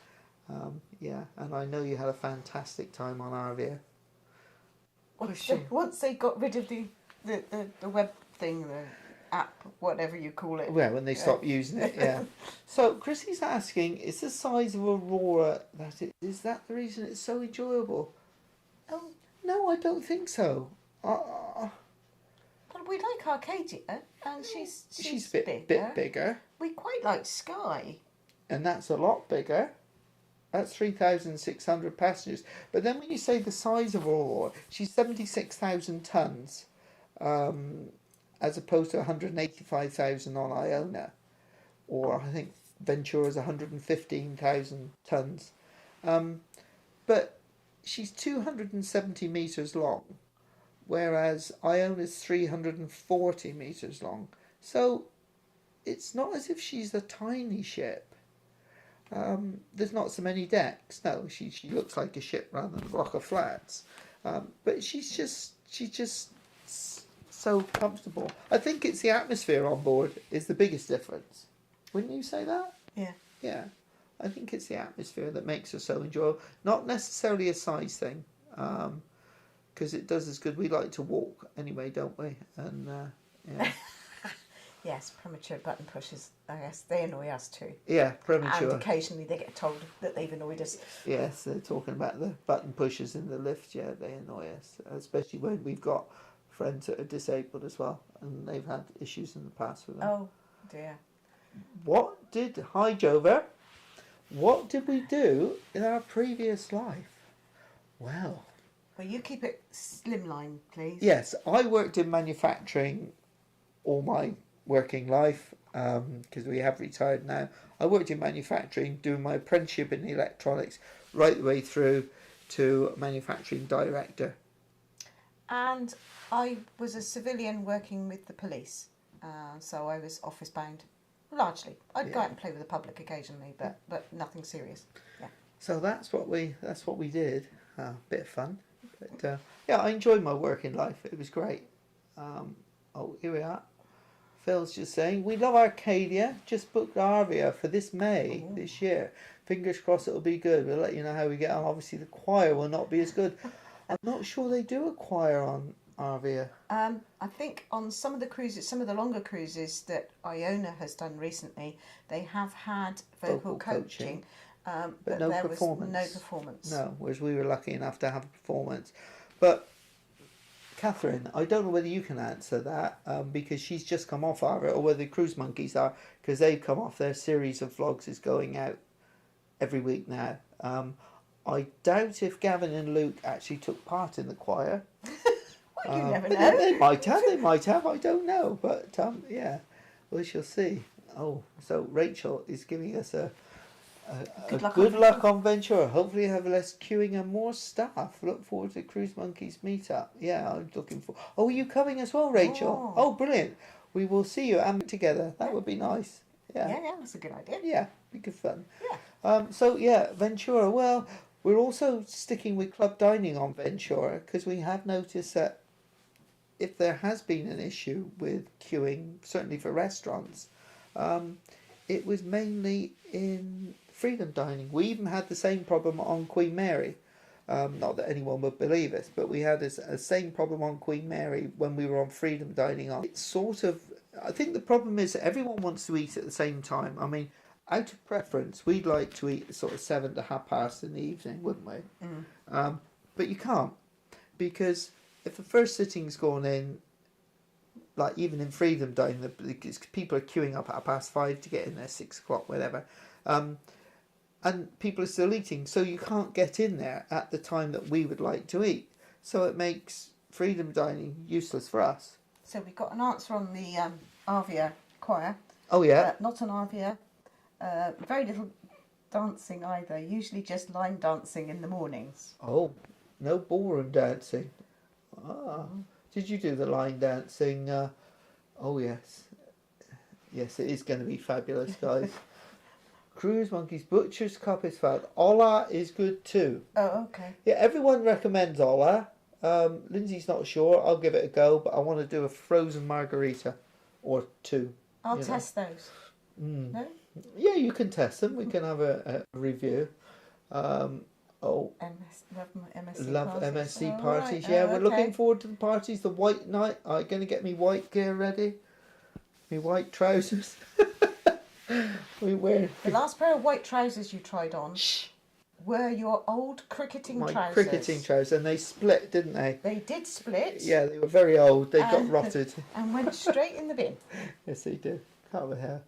Yeah, and I know you had a fantastic time on Arcadia. Once they got rid of the web thing, the app, whatever you call it. Well, when they stopped using it, yeah. So Chrissy's asking, is the size of Aurora is that the reason it's so enjoyable? Oh, no, I don't think so. Well, we like Arcadia, and she's a bit bigger. We quite like Sky. And that's a lot bigger. That's 3,600 passengers. But then when you say the size of Aurora, she's 76,000 tonnes, as opposed to 185,000 on Iona. Or I think Ventura's 115,000 tonnes. But she's 270 metres long, whereas Iona's 340 metres long. So it's not as if she's a tiny ship. There's not so many decks. No, she looks like a ship rather than a block of flats. But she's just so comfortable. I think it's the atmosphere on board is the biggest difference. Wouldn't you say that? Yeah. Yeah. I think it's the atmosphere that makes her so enjoyable. Not necessarily a size thing, because it does us good. We like to walk anyway, don't we? And yeah. Yes, premature button pushes, I guess, they annoy us too. Yeah, premature. And occasionally they get told that they've annoyed us. Yes, they're talking about the button pushers in the lift. Yeah, they annoy us, especially when we've got friends that are disabled as well, and they've had issues in the past with them. Oh, dear. Hi Jover, what did we do in our previous life? Well, you keep it slimline, please. Yes, I worked in manufacturing all my working life, because we have retired now. I worked in manufacturing, doing my apprenticeship in electronics, right the way through to manufacturing director. And I was a civilian working with the police, so I was office bound, largely. I'd go out and play with the public occasionally, but nothing serious. Yeah. So that's what we did. Bit of fun, but yeah, I enjoyed my working life. It was great. Here we are. Phil's just saying, we love Arcadia, just booked Arcadia for this May, this year. Fingers crossed it'll be good. We'll let you know how we get on. Obviously the choir will not be as good. I'm not sure they do a choir on Arcadia. I think on some of the cruises, some of the longer cruises that Iona has done recently, they have had vocal coaching, but no there performance. was no performance. No, whereas we were lucky enough to have a performance. But Catherine, I don't know whether you can answer that, because she's just come off Arcadia, or whether the Cruise Monkeys are, because they've come off. Their series of vlogs is going out every week now. I doubt if Gavin and Luke actually took part in the choir. Well, you never know. They might have, I don't know. But yeah, we shall see. Oh, so Rachel is giving us a good luck on Ventura. Hopefully have less queuing and more staff. Look forward to Cruise Monkeys meetup. Yeah, I'm looking for. Oh, are you coming as well, Rachel? Oh, brilliant. We will see you and together. That would be nice. Yeah, that's a good idea. Yeah, be good fun. Yeah. So yeah, Ventura. Well, we're also sticking with club dining on Ventura, because we have noticed that if there has been an issue with queuing, certainly for restaurants, it was mainly in Freedom Dining. We even had the same problem on Queen Mary. Not that anyone would believe us, but we had a same problem on Queen Mary when we were on Freedom Dining. It's sort of, I think the problem is that everyone wants to eat at the same time. I mean, out of preference, we'd like to eat sort of 7 to 5:30 in the evening, wouldn't we? But you can't, because if the first sitting's gone in, like even in Freedom Dining, people are queuing up at 5:30 to get in there, 6 o'clock, whatever. And people are still eating, so you can't get in there at the time that we would like to eat. So it makes Freedom Dining useless for us. So we've got an answer on the Arcadia Choir. Oh yeah. Not an Arcadia. Very little dancing either. Usually just line dancing in the mornings. Oh, no ballroom dancing. Ah, did you do the line dancing? Oh yes, yes, it is going to be fabulous, guys. Cruise Monkeys Butcher's Cup is found. Ola is good too. Oh, okay. Yeah, everyone recommends Ola. Lindsay's not sure. I'll give it a go, but I want to do a frozen margarita or two. I'll test those. No? Yeah, you can test them. We can have a review. Love MSC Love parties. MSC Oh, parties. right. Yeah, Oh, we're okay. looking forward to the parties. The white night. I'm going to get me white gear ready. Me white trousers. We wear The last pair of white trousers you tried on were your old cricketing my trousers. cricketing trousers, and they split, didn't they? They did split. Yeah, they were very old. They got rotted. And went straight in the bin. Yes, they do. Can't have hair.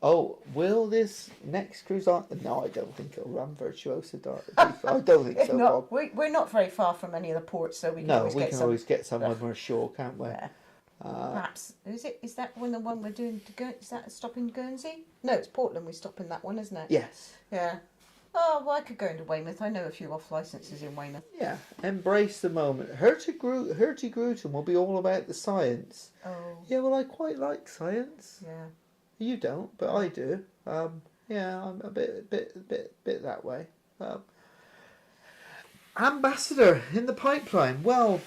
Oh, will this next cruise on? No, I don't think it'll run Virtuosa Dark. I don't think so, Not, Bob. we're not very far from any of the ports, so we can No, always we get can some. always get some when we're sure, can't we? Yeah. Perhaps is that the one we're doing to Guernsey? Is that a stop in Guernsey? No, it's Portland. We stop in that one, isn't it? Yes. Yeah. Oh, well, I could go into Weymouth. I know a few off licenses in Weymouth. Yeah. Embrace the moment. Hurtigruten will be all about the science. Oh. Yeah, well, I quite like science. Yeah. You don't, but I do. Yeah, I'm a bit that way. Ambassador in the pipeline. Well,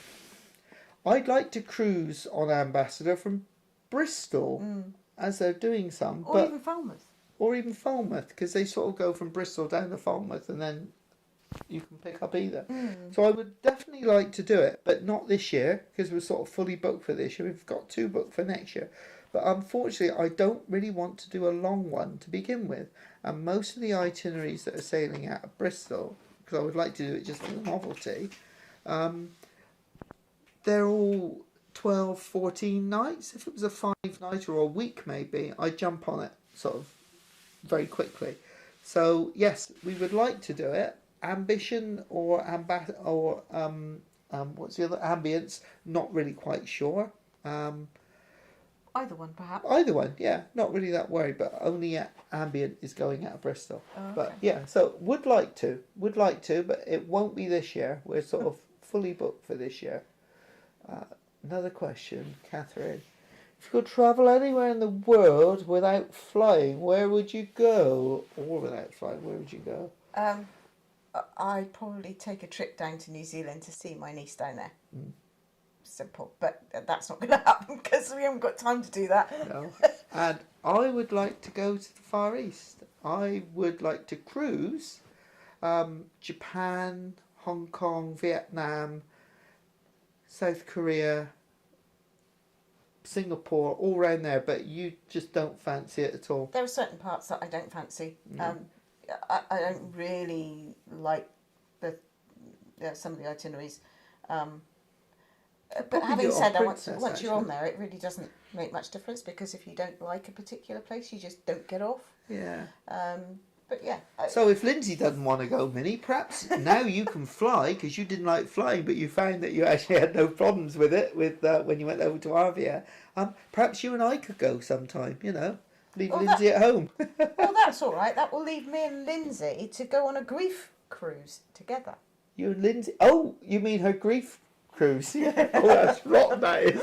I'd like to cruise on Ambassador from Bristol, as they're doing some, Or even Falmouth. or even Falmouth, because they sort of go from Bristol down to Falmouth, and then you can pick up either. So I would definitely like to do it, but not this year, because we're sort of fully booked for this year. We've got 2 booked for next year. But unfortunately, I don't really want to do a long one to begin with. And most of the itineraries that are sailing out of Bristol, because I would like to do it just for the novelty, they're all 12, 14 nights. If it was a 5-night or a week maybe, I'd jump on it sort of very quickly. So yes, we would like to do it. Ambition or what's the other? Ambience, not really quite sure. Either one, perhaps. Either one, yeah. Not really that worried, but only Ambient is going out of Bristol. Oh, okay. But yeah, so would like to, but it won't be this year. We're sort of fully booked for this year. Another question, Catherine. If you could travel anywhere in the world without flying, where would you go? Or without flying, where would you go? I'd probably take a trip down to New Zealand to see my niece down there. Simple, but that's not going to happen because we haven't got time to do that. No. And I would like to go to the Far East. I would like to cruise Japan, Hong Kong, Vietnam, South Korea, Singapore, all around there, but you just don't fancy it at all. There are certain parts that I don't fancy. I don't really like some of the itineraries. But Probably having do it on said that, Princess, once you're on actually. there, it really doesn't make much difference because if you don't like a particular place, you just don't get off. Yeah. But yeah. So if Lindsay doesn't want to go, Minnie, perhaps now you can fly because you didn't like flying, but you found that you actually had no problems with it when you went over to Arvia. Perhaps you and I could go sometime. Leave Lindsay at home. Well, that's all right. That will leave me and Lindsay to go on a grief cruise together. You and Lindsay. Oh, you mean her grief cruise? Yeah. Oh, that's rotten. That is.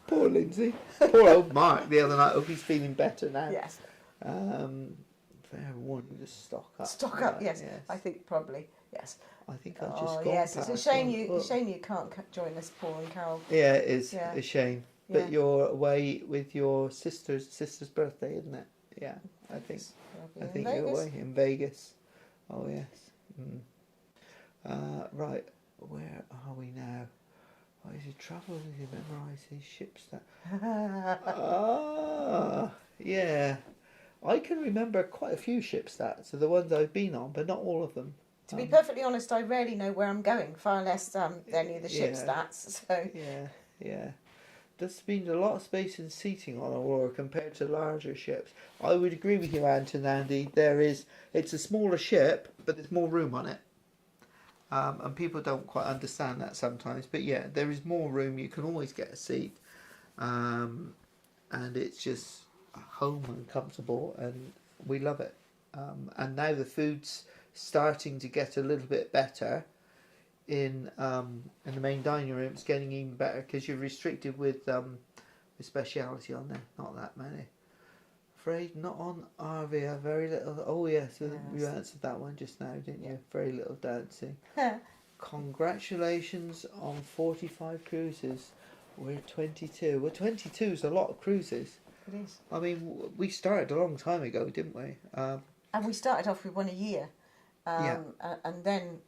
Poor Lindsay. Poor old Mark. The other night. Hope he's feeling better now. Yes. Fair warning, just stock up. Stock up. Yes. I think probably. Yes. I think I've just gone yes. It's a past shame one. you can't join us, Paul and Carol. Yeah, it is Yeah. a shame. But Yeah. you're away with your sister's birthday, isn't it? Yeah, I think you're away in Vegas. Oh yes. Right, where are we now? Oh, is he travelling? Does he memorise his ship stats? Yeah. I can remember quite a few ship stats of the ones I've been on, but not all of them. To be perfectly honest, I rarely know where I'm going, far less any of the ship stats. So Yeah. There's been a lot of space and seating on Aurora compared to larger ships. I would agree with you, Ant and Andy. It's a smaller ship, but there's more room on it. And people don't quite understand that sometimes. But yeah, there is more room. You can always get a seat. And it's just home and comfortable, and we love it. and now the food's starting to get a little bit better. In the main dining room, it's getting even better because you're restricted with speciality on there. Not that many. Afraid not on Arvia. Very little. Oh yes, you answered that one just now, didn't you? Very little dancing. Congratulations on 45 cruises. We're 22. Well, 22 is a lot of cruises. It is. I mean, we started a long time ago, didn't we? And we started off with one a year, and then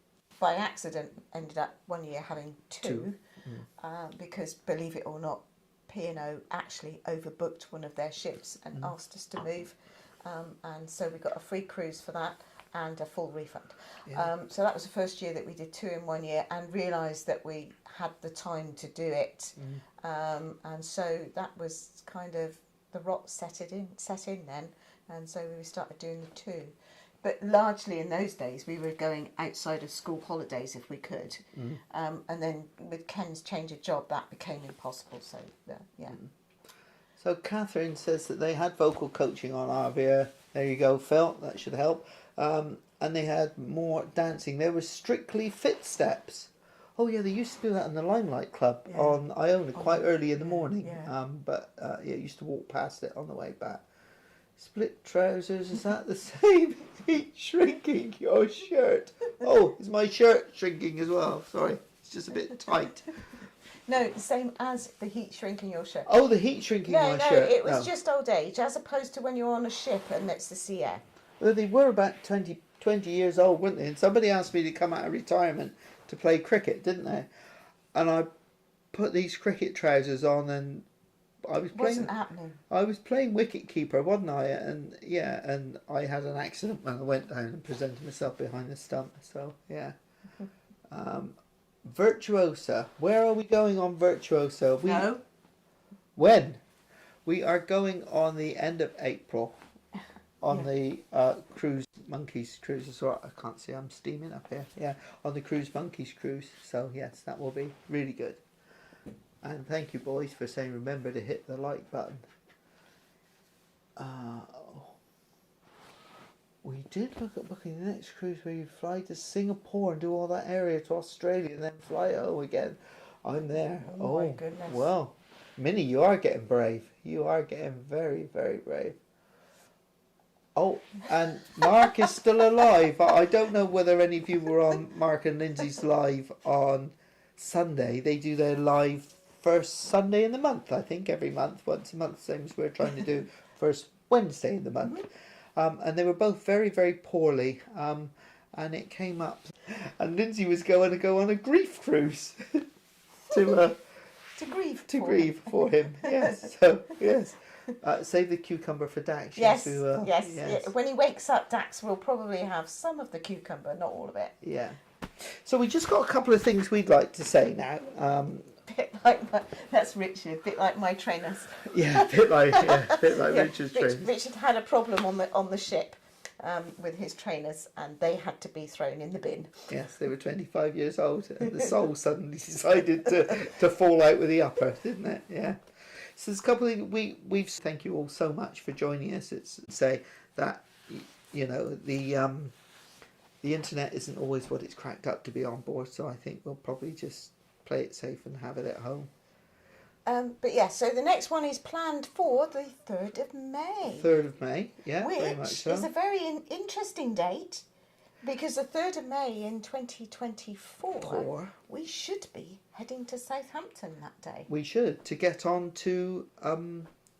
by accident ended up one year having two. Because believe it or not, P O actually overbooked one of their ships and asked us to move, and so we got a free cruise for that and a full refund. So that was the first year that we did 2 in 1 year, and realised that we had the time to do it, and so that was kind of the rot set in then, and so we started doing the 2. But largely in those days we were going outside of school holidays if we could, and then with Ken's change of job that became impossible. So So Catherine says that they had vocal coaching on Arvia. There you go, Phil. That should help. And they had more dancing. There was Strictly Fit Steps. Oh yeah, they used to do that in the Limelight Club on Iona quite early in the morning. But you used to walk past it on the way back. Split trousers, is that the same? Heat shrinking your shirt. Oh, is my shirt shrinking as well? Sorry, it's just a bit tight. No, the same as the heat shrinking your shirt. Oh, the heat shrinking my shirt. No, it was just old age, as opposed to when you're on a ship and it's the sea air. Well, they were about 20 years old, weren't they? And somebody asked me to come out of retirement to play cricket, didn't they? And I put these cricket trousers on, and I was playing. Wasn't happening. I was playing wicket keeper, wasn't I? And and I had an accident when I went down and presented myself behind the stump. So Virtuosa. Where are we going on Virtuosa? No. When? We are going on the end of April on the Cruise Monkeys cruise. So I can't see, I'm steaming up here. Yeah, on the Cruise Monkeys cruise. So yes, that will be really good. And thank you, boys, for saying remember to hit the like button. We did look at booking the next cruise where you fly to Singapore and do all that area to Australia and then fly home again. I'm there. Oh my goodness. Well, Minnie, you are getting brave. You are getting very, very brave. Oh, and Mark is still alive. I don't know whether any of you were on Mark and Lindsay's live on Sunday. They do their live first Sunday in the month, I think, every month, once a month, same as we're trying to do first Wednesday in the month. And they were both very, very poorly. And it came up, and Lindsay was going to go on a grief cruise to grieve for him. Yes, so yes. Save the cucumber for Dax. Yes. When he wakes up, Dax will probably have some of the cucumber, not all of it. Yeah. So we just got a couple of things we'd like to say now. That's Richard. A bit like my trainers. Yeah, a bit like Richard's trainers. Richard had a problem on the ship with his trainers, and they had to be thrown in the bin. Yes, they were 25 years old, and the sole suddenly decided to fall out with the upper, didn't it? Yeah. So there's a couple of we've thank you all so much for joining us. It's say that the internet isn't always what it's cracked up to be on board, so I think we'll probably just play it safe and have it at home. But yeah, so the next one is planned for the 3rd of May. 3rd of May, yeah, which very much so. Is a very interesting date, because the 3rd of May in 2024, we should be heading to Southampton that day. We should, to get on to,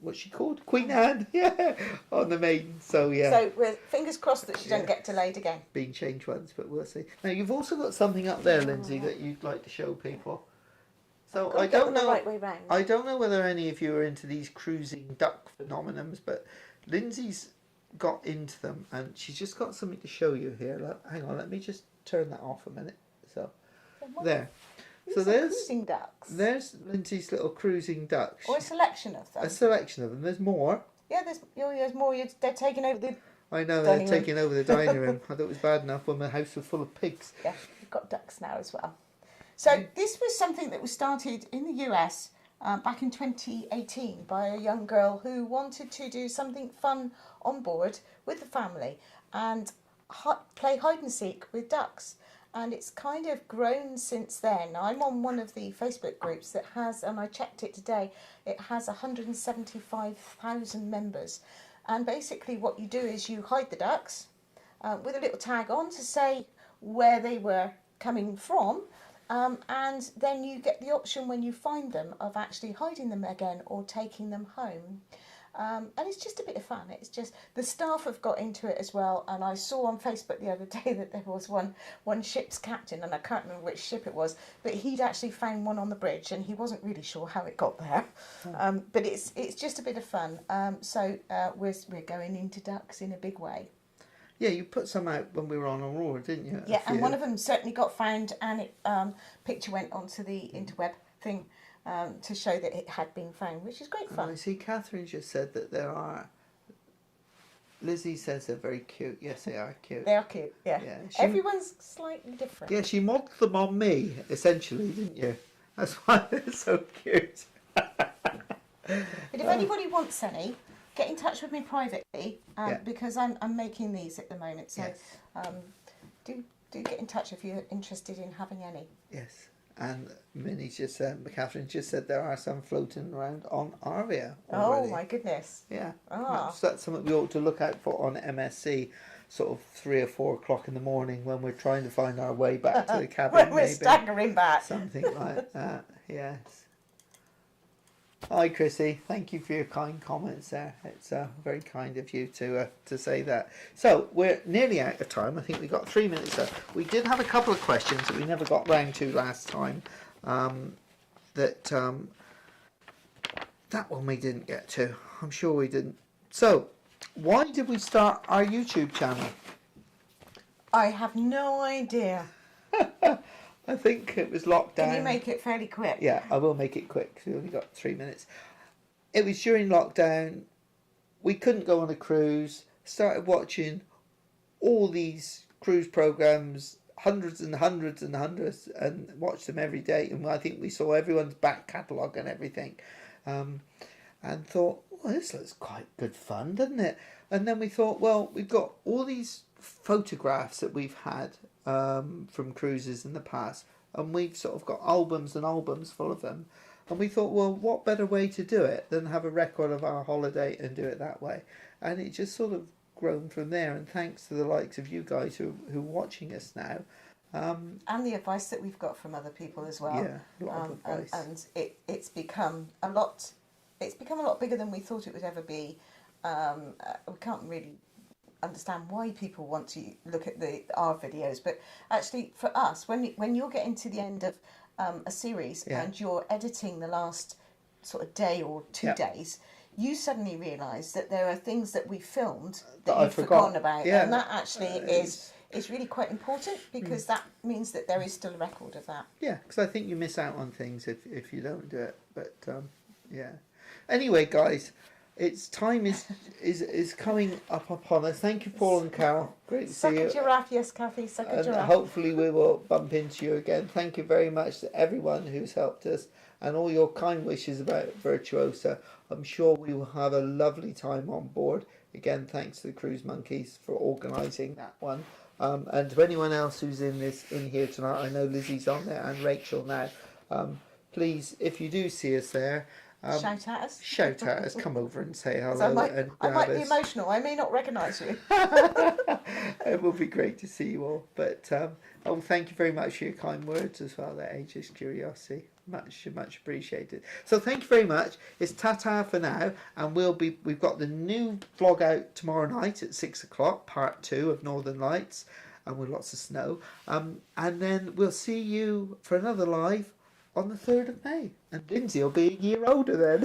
what's she called? Queen Anne, yeah, on the Maiden, so yeah. So we're fingers crossed that she don't get delayed again. Been changed once, but we'll see. Now, you've also got something up there, Lindsay, that you'd like to show people. So I don't know. Right way round. I don't know whether any of you are into these cruising duck phenomenons, but Lindsay's got into them, and she's just got something to show you here. Hang on, let me just turn that off a minute. So there. So there's cruising ducks. There's Lindsay's little cruising ducks. Or a selection of them. A selection of them. There's more. Yeah, there's more. They're taking over the. I know they're taking over the dining room. I thought it was bad enough when my house was full of pigs. Yeah, we've got ducks now as well. So this was something that was started in the US back in 2018 by a young girl who wanted to do something fun on board with the family. and play hide and seek with ducks. And it's kind of grown since then. I'm on one of the Facebook groups that has, and I checked it today, it has 175,000 members. And basically what you do is you hide the ducks with a little tag on to say where they were coming from. And then you get the option when you find them of actually hiding them again or taking them home. And it's just a bit of fun. It's just the staff have got into it as well. And I saw on Facebook the other day that there was one ship's captain, and I can't remember which ship it was, but he'd actually found one on the bridge, and he wasn't really sure how it got there. But it's just a bit of fun. So we're going into ducks in a big way. Yeah, you put some out when we were on Aurora, didn't you? Yeah, and one of them certainly got found, and it picture went onto the interweb thing. To show that it had been found, which is great fun. I see Catherine just said that there are... Lizzie says they're very cute. Yes, they are cute. They are cute, yeah. Everyone's slightly different. Yeah, she modelled them on me, essentially, didn't you? That's why they're so cute. But if anybody wants any, get in touch with me privately, because I'm making these at the moment. So yes. Do get in touch if you're interested in having any. Yes. And Minnie's just said, Catherine just said there are some floating around on Arcadia already. Oh my goodness. Yeah. Ah. So that's something we ought to look out for on MSC, sort of 3 or 4 o'clock in the morning when we're trying to find our way back to the cabin. When we're maybe. staggering back. Something like that, yes. Hi Chrissy, thank you for your kind comments there. It's very kind of you to say that. So we're nearly out of time. I think we've got 3 minutes left. We did have a couple of questions that we never got round to last time. That one we didn't get to. I'm sure we didn't. So why did we start our YouTube channel? I have no idea. I think it was lockdown. Can you make it fairly quick? Yeah, I will make it quick because we only got 3 minutes. It was during lockdown. We couldn't go on a cruise. Started watching all these cruise programs, hundreds and hundreds and hundreds, and watched them every day. And I think we saw everyone's back catalogue and everything, and thought, well, this looks quite good fun, doesn't it? And then we thought, well, we've got all these photographs that we've had from cruises in the past, and we've sort of got albums and albums full of them, and we thought, well, what better way to do it than have a record of our holiday and do it that way? And it just sort of grown from there, and thanks to the likes of you guys who are watching us now, and the advice that we've got from other people as well. Yeah, a lot of advice. And it's become a lot bigger than we thought it would ever be. We can't really understand why people want to look at our videos, but actually for us, when you're getting to the end of a series and you're editing the last sort of day or 2 days, you suddenly realise that there are things that we filmed that you've forgotten about, and that actually is really quite important, because that means that there is still a record of that. Yeah, because I think you miss out on things if you don't do it. But yeah. Anyway, guys, it's time is coming up upon us. Thank you, Paul and Carol. Great to see you. Suck a giraffe, yes, Kathy. Suck a giraffe. Hopefully we will bump into you again. Thank you very much to everyone who's helped us, and all your kind wishes about Virtuosa. I'm sure we will have a lovely time on board. Again, thanks to the Cruise Monkeys for organising that one. And to anyone else who's in here tonight, I know Lizzie's on there and Rachel now. Please, if you do see us there, shout at us. Shout at us. Come over and say hello. I might be emotional. I may not recognise you. It will be great to see you all. But thank you very much for your kind words as well. That ages curiosity. Much appreciated. So thank you very much. It's ta-ta for now, and we've got the new vlog out tomorrow night at 6 o'clock, part 2 of Northern Lights, and with lots of snow. And then we'll see you for another live on the 3rd of May. And Lindsay will be a year older then.